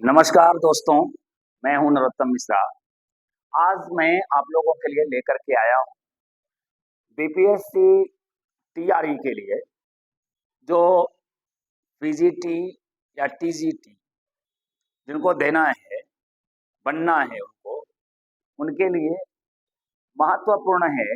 नमस्कार दोस्तों, मैं हूं नरोत्तम मिश्रा। आज मैं आप लोगों के लिए लेकर के आया हूं बीपीएससी टीआरई के लिए जो पीजीटी या टीजीटी जिनको देना है, बनना है उनको, उनके लिए महत्वपूर्ण है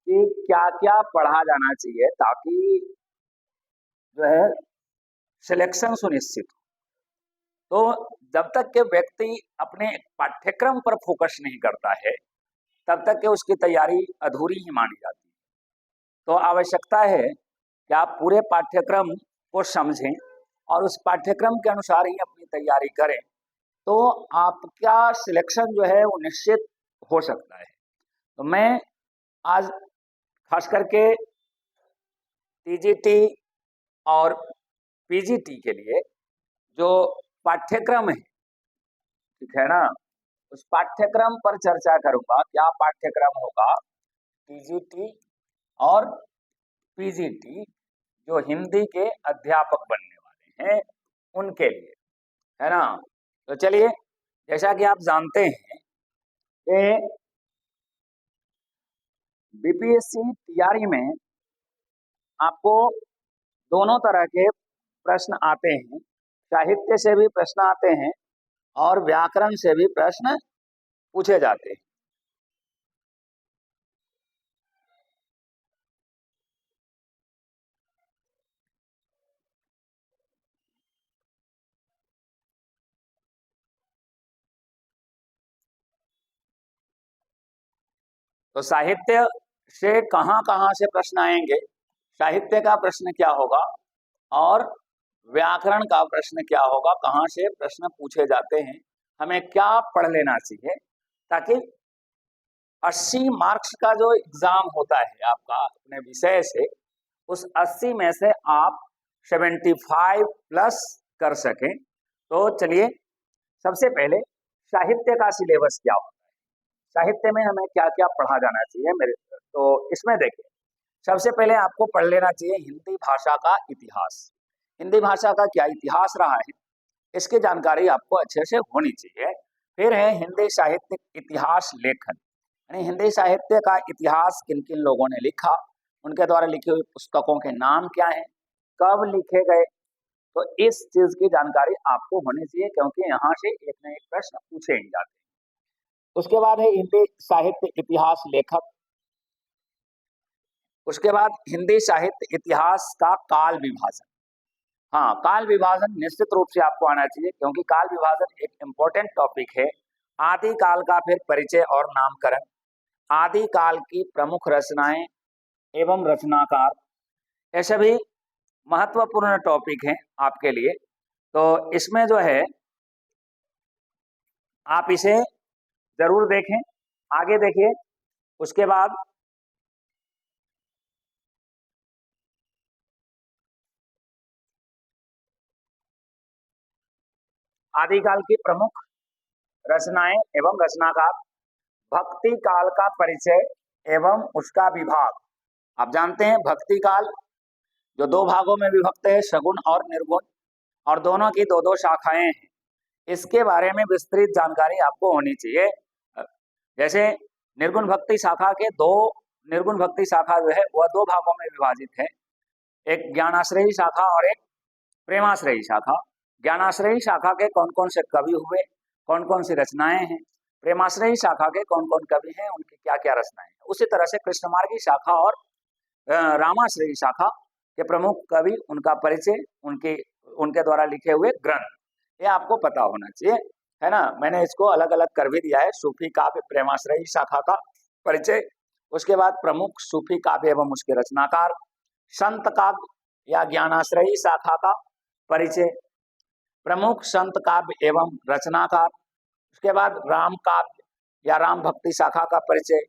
कि क्या-क्या पढ़ा जाना चाहिए ताकि जो है सिलेक्शन सुनिश्चित हो। तो जब तक के व्यक्ति अपने पाठ्यक्रम पर फोकस नहीं करता है, तब तक के उसकी तैयारी अधूरी ही मानी जाती है। तो आवश्यकता है कि आप पूरे पाठ्यक्रम को समझें और उस पाठ्यक्रम के अनुसार ही अपनी तैयारी करें, तो आपका सिलेक्शन जो है वो निश्चित हो सकता है। तो मैं आज खास करके टीजीटी और पीजीटी के लिए जो पाठ्यक्रम है, ठीक है ना, उस पाठ्यक्रम पर चर्चा करूंगा। क्या पाठ्यक्रम होगा टीजीटी और पीजीटी जो हिंदी के अध्यापक बनने वाले हैं उनके लिए, है ना। तो चलिए, जैसा कि आप जानते हैं कि बीपीएससी टीआरई में आपको दोनों तरह के प्रश्न आते हैं। साहित्य से भी प्रश्न आते हैं और व्याकरण से भी प्रश्न पूछे जाते हैं। तो साहित्य से कहाँ-कहाँ से प्रश्न आएंगे, साहित्य का प्रश्न क्या होगा और व्याकरण का प्रश्न क्या होगा, कहाँ से प्रश्न पूछे जाते हैं, हमें क्या पढ़ लेना चाहिए ताकि 80 मार्क्स का जो एग्जाम होता है आपका अपने विषय से, उस 80 में से आप 75 प्लस कर सकें। तो चलिए, सबसे पहले साहित्य का सिलेबस क्या होता है, साहित्य में हमें क्या क्या पढ़ा जाना चाहिए मेरे। तो इसमें देखिए, सबसे पहले आपको पढ़ लेना चाहिए हिंदी भाषा का इतिहास। हिंदी भाषा का क्या इतिहास रहा है, इसकी जानकारी आपको अच्छे से होनी चाहिए। फिर है हिंदी साहित्य इतिहास लेखन, यानी हिंदी साहित्य का इतिहास किन किन लोगों ने लिखा, उनके द्वारा लिखी हुई पुस्तकों के नाम क्या हैं, कब लिखे गए। तो इस चीज की जानकारी आपको होनी चाहिए, क्योंकि यहाँ से एक न एक प्रश्न पूछे ही जाते हैं। उसके बाद है हिंदी साहित्य इतिहास लेखक। उसके बाद हिंदी साहित्य इतिहास का काल विभाजन। हाँ, काल विभाजन निश्चित रूप से आपको आना चाहिए, क्योंकि काल विभाजन एक इम्पोर्टेंट टॉपिक है। आदि काल का फिर परिचय और नामकरण, आदि काल की प्रमुख रचनाएं एवं रचनाकार, ये सभी महत्वपूर्ण टॉपिक हैं आपके लिए। तो इसमें जो है आप इसे जरूर देखें। आगे देखिए, उसके बाद आदिकाल की प्रमुख रचनाएं एवं रचनाकार, भक्ति काल का परिचय एवं उसका विभाग। आप जानते हैं भक्ति काल जो दो भागों में विभक्त है, सगुण और निर्गुण, और दोनों की दो दो शाखाएं हैं। इसके बारे में विस्तृत जानकारी आपको होनी चाहिए। जैसे निर्गुण भक्ति शाखा के दो, निर्गुण भक्ति शाखा जो है वह दो भागों में विभाजित है, एक ज्ञानाश्रयी शाखा और एक प्रेमाश्रयी शाखा। ज्ञानाश्रयी शाखा के कौन कौन से कवि हुए, कौन कौन सी रचनाएं हैं, प्रेमाश्रयी शाखा के कौन कौन कवि हैं, उनकी क्या क्या रचनाएं हैं। उसी तरह से कृष्णमार्गी शाखा और रामाश्रयी शाखा के प्रमुख कवि, उनका परिचय, उनके उनके द्वारा लिखे हुए ग्रंथ, ये आपको पता होना चाहिए, है ना। मैंने इसको अलग अलग कर भी दिया है। सूफी काव्य प्रेमाश्रयी शाखा का परिचय, उसके बाद प्रमुख सूफी काव्य एवं उसके रचनाकार, संत काव्य या ज्ञानाश्रयी शाखा का परिचय, प्रमुख संत काव्य एवं रचनाकार, उसके बाद राम काव्य या राम भक्ति शाखा का परिचय,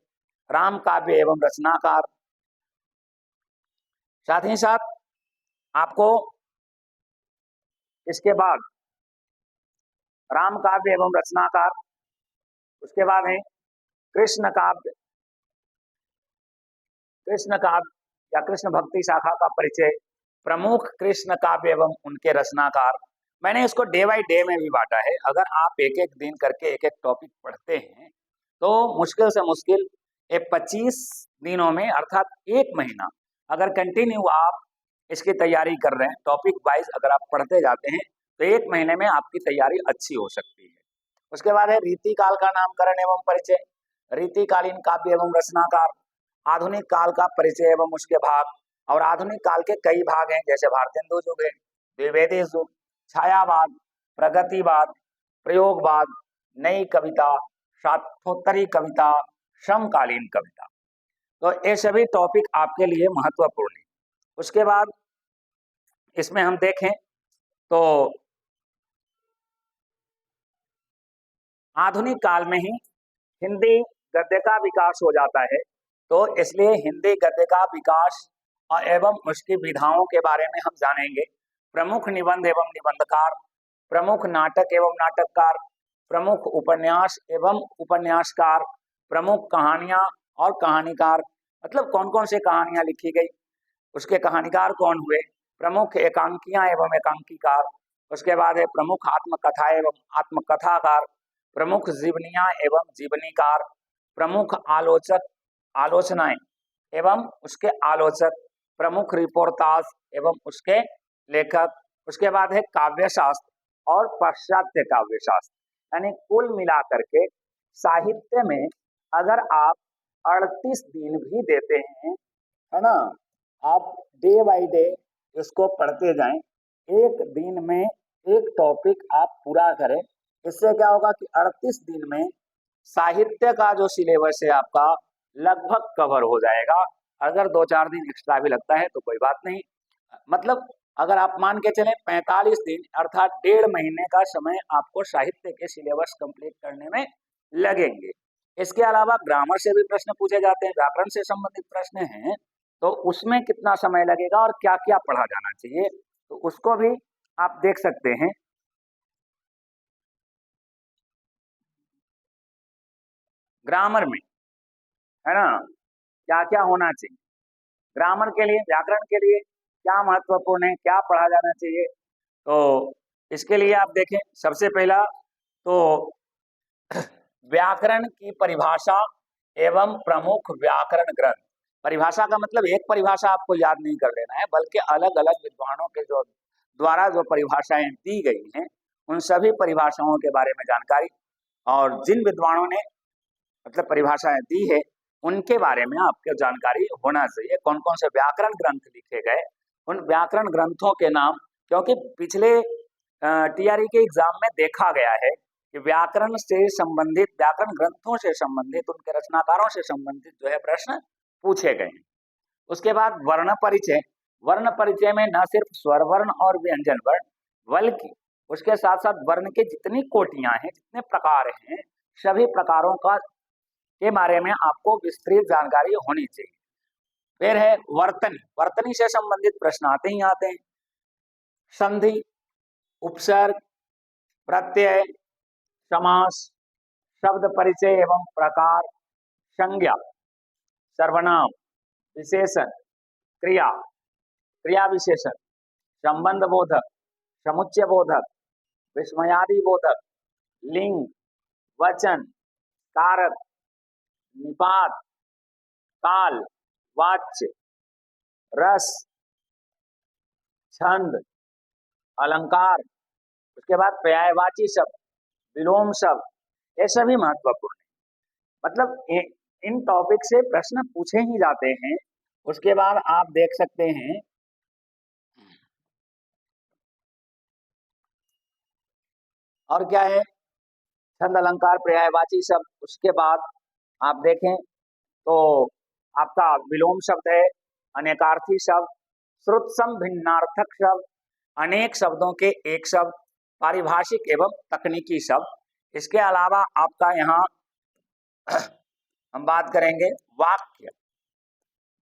राम काव्य एवं रचनाकार। साथ ही साथ आपको इसके बाद राम काव्य एवं रचनाकार, उसके बाद है कृष्ण काव्य, कृष्ण काव्य या कृष्ण भक्ति शाखा का परिचय, प्रमुख कृष्ण काव्य एवं उनके रचनाकार, मैंने इसको डे बाय डे में भी बांटा है। अगर आप एक एक दिन करके एक एक टॉपिक पढ़ते हैं तो मुश्किल से मुश्किल 25 दिनों में अर्थात 1 महीना अगर कंटिन्यू आप इसकी तैयारी कर रहे हैं, टॉपिक वाइज अगर आप पढ़ते जाते हैं तो 1 महीने में आपकी तैयारी अच्छी हो सकती है। उसके बाद है रीतिकाल का नामकरण एवं परिचय। रीतिकालीन काव्य एवं रचनाकार, आधुनिक काल का परिचय एवं उसके भाग। और आधुनिक काल के कई भाग हैं, जैसे भारतेंदु युग है, द्विवेदी युग, छायावाद, प्रगतिवाद, प्रयोगवाद, नई कविता, सातोत्तरी कविता, समकालीन कविता। तो ये सभी टॉपिक आपके लिए महत्वपूर्ण है। उसके बाद इसमें हम देखें तो आधुनिक काल में ही हिंदी गद्य का विकास हो जाता है, तो इसलिए हिंदी गद्य का विकास एवं उसकी विधाओं के बारे में हम जानेंगे। प्रमुख निबंध एवं निबंधकार, प्रमुख नाटक एवं नाटककार, प्रमुख उपन्यास एवं उपन्यासकार, प्रमुख कहानियां और कहानीकार, मतलब कौन कौन से कहानियां लिखी गई, उसके कहानीकार कौन हुए, प्रमुख एकांकियां एवं एकांकीकार। उसके बाद है प्रमुख आत्मकथा एवं आत्मकथाकार, प्रमुख जीवनियां एवं जीवनीकार, प्रमुख आलोचक आलोचनाएं एवं उसके आलोचक, प्रमुख रिपोर्टाज एवं उसके लेखक। उसके बाद है काव्य शास्त्र और पाश्चात्य काव्य शास्त्र। यानी कुल मिलाकर के साहित्य में अगर आप 38 दिन भी देते हैं, है ना, आप डे बाय डे इसको पढ़ते जाएं, एक दिन में एक टॉपिक आप पूरा करें, इससे क्या होगा कि 38 दिन में साहित्य का जो सिलेबस है आपका लगभग कवर हो जाएगा। अगर 2-4 दिन एक्स्ट्रा भी लगता है तो कोई बात नहीं, मतलब अगर आप मान के चलें 45 दिन अर्थात 1.5 महीने का समय आपको साहित्य के सिलेबस कंप्लीट करने में लगेंगे। इसके अलावा ग्रामर से भी प्रश्न पूछे जाते हैं, व्याकरण से संबंधित प्रश्न हैं, तो उसमें कितना समय लगेगा और क्या क्या पढ़ा जाना चाहिए, तो उसको भी आप देख सकते हैं। ग्रामर में, है ना, क्या क्या होना चाहिए, ग्रामर के लिए, व्याकरण के लिए क्या महत्वपूर्ण है, क्या पढ़ा जाना चाहिए, तो इसके लिए आप देखें सबसे पहला तो व्याकरण की परिभाषा एवं प्रमुख व्याकरण ग्रंथ। परिभाषा का मतलब एक परिभाषा आपको याद नहीं कर लेना है, बल्कि अलग अलग विद्वानों के जो द्वारा जो परिभाषाएं दी गई हैं उन सभी परिभाषाओं के बारे में जानकारी, और जिन विद्वानों ने मतलब परिभाषाएं दी है उनके बारे में आपको जानकारी होना चाहिए। कौन कौन से व्याकरण ग्रंथ लिखे गए, उन व्याकरण ग्रंथों के नाम, क्योंकि पिछले टीआरई के एग्जाम में देखा गया है कि व्याकरण से संबंधित, व्याकरण ग्रंथों से संबंधित, उनके रचनाकारों से संबंधित जो है प्रश्न पूछे गए हैं। उसके बाद वर्ण परिचय। वर्ण परिचय में न सिर्फ स्वर वर्ण और व्यंजन वर्ण, बल्कि उसके साथ साथ वर्ण के जितनी कोटियां हैं, जितने प्रकार हैं, सभी प्रकारों का के बारे में आपको विस्तृत जानकारी होनी चाहिए। फिर है वर्तनी। वर्तनी से संबंधित प्रश्न आते ही आते हैं। संधि, उपसर्ग, प्रत्यय, समास, शब्द परिचय एवं प्रकार, संज्ञा, सर्वनाम, विशेषण, क्रिया, क्रिया विशेषण, संबंध बोधक, समुच्चय बोधक, विस्मयादि बोधक, लिंग, वचन, कारक, निपात, काल, वाच्य, रस, छंद, अलंकार। उसके बाद पर्यायवाची शब्द, विलोम शब्द, ये सभी महत्वपूर्ण है। मतलब इन टॉपिक से प्रश्न पूछे ही जाते हैं। उसके बाद आप देख सकते हैं और क्या है, छंद, अलंकार, पर्यायवाची शब्द। उसके बाद आप देखें तो आपका विलोम शब्द है, अनेकार्थी शब्द, श्रुत सम भिन्नार्थक शब्द, अनेक शब्दों के एक शब्द, पारिभाषिक एवं तकनीकी शब्द। इसके अलावा आपका यहाँ हम बात करेंगे वाक्य,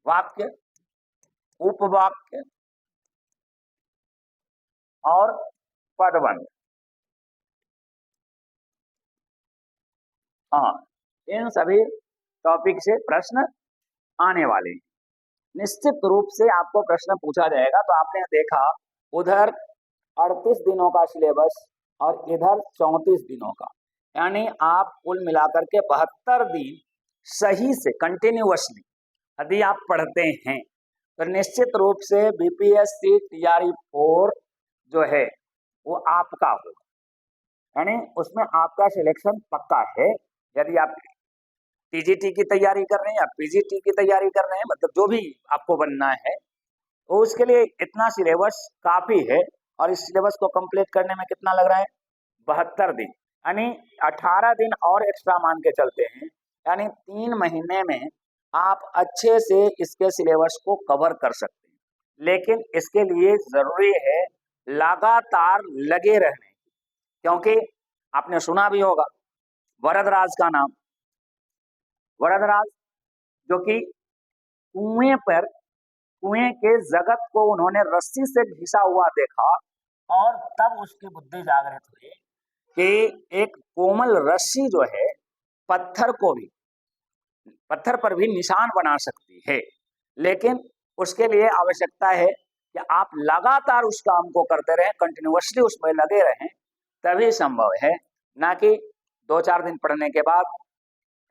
वाक्य, उपवाक्य और पदबंध। हाँ, इन सभी टॉपिक से प्रश्न आने वाले हैं। निश्चित रूप से आपको प्रश्न पूछा जाएगा। तो आपने देखा उधर 38 दिनों का सिलेबस और इधर 34 दिनों का, यानी आप कुल मिलाकर के 72 दिन सही से कंटिन्यूअसली यदि आप पढ़ते हैं तो निश्चित रूप से बीपीएससी टीआरई 4 जो है वो आपका होगा, यानी उसमें आपका सिलेक्शन पक्का है। यदि आप टीजीटी की तैयारी कर रहे हैं या पीजीटी की तैयारी कर रहे हैं, मतलब जो भी आपको बनना है, तो उसके लिए इतना सिलेबस काफी है। और इस सिलेबस को कंप्लीट करने में कितना लग रहा है? 72 दिन, यानी 18 दिन और एक्स्ट्रा मान के चलते हैं, यानी 3 महीने में आप अच्छे से इसके सिलेबस को कवर कर सकते हैं। लेकिन इसके लिए जरूरी है लगातार लगे रहने, क्योंकि आपने सुना भी होगा वरदराज का नाम, वरदराज जो कि कुएं के जगत को उन्होंने रस्सी से घिसा हुआ देखा और तब उसकी बुद्धि जागृत हुई कि एक कोमल रस्सी जो है पत्थर पर भी निशान बना सकती है। लेकिन उसके लिए आवश्यकता है कि आप लगातार उस काम को करते रहें, कंटिन्यूअसली उसमें लगे रहें, तभी संभव है। ना कि 2-4 दिन पढ़ने के बाद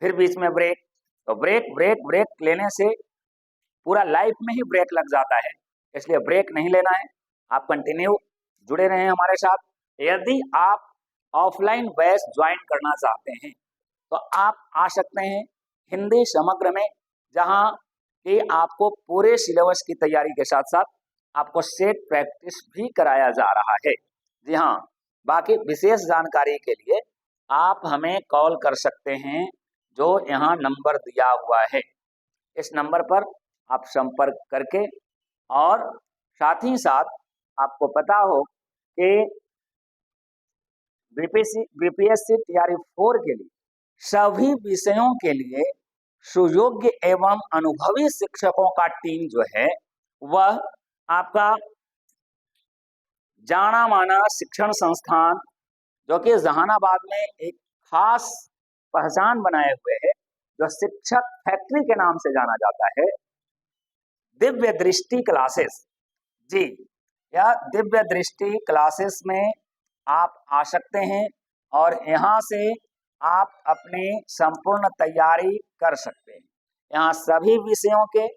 फिर बीच में ब्रेक, तो ब्रेक ब्रेक ब्रेक लेने से पूरा लाइफ में ही ब्रेक लग जाता है। इसलिए ब्रेक नहीं लेना है, आप कंटिन्यू जुड़े रहें हमारे साथ। यदि आप ऑफलाइन बैच ज्वाइन करना चाहते हैं तो आप आ सकते हैं हिंदी समग्र में, जहां कि आपको पूरे सिलेबस की तैयारी के साथ साथ आपको सेट प्रैक्टिस भी कराया जा रहा है। जी हाँ, बाकी विशेष जानकारी के लिए आप हमें कॉल कर सकते हैं, जो यहाँ नंबर दिया हुआ है। इस नंबर पर आप संपर्क करके, और साथ ही साथ आपको पता हो कि बीपीएससी टीआरई 4 के लिए सभी विषयों के लिए सुयोग्य एवं अनुभवी शिक्षकों का टीम जो है वह आपका जाना माना शिक्षण संस्थान, जो कि जहानाबाद में एक खास पहचान बनाए हुए है, जो शिक्षक फैक्ट्री के नाम से जाना जाता है, दिव्य दृष्टि क्लासेस। जी, यह दिव्य दृष्टि क्लासेस में आप आ सकते हैं और यहाँ से आप अपनी संपूर्ण तैयारी कर सकते हैं। यहाँ सभी विषयों के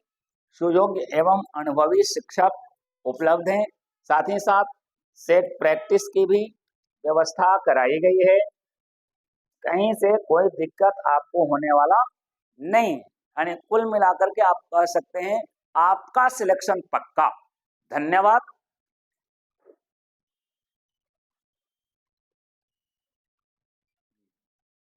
सुयोग्य एवं अनुभवी शिक्षक उपलब्ध हैं। साथ ही साथ सेट प्रैक्टिस की भी व्यवस्था कराई गई है। कहीं से कोई दिक्कत आपको होने वाला नहीं, यानी कुल मिलाकर के आप कह सकते हैं आपका सिलेक्शन पक्का। धन्यवाद।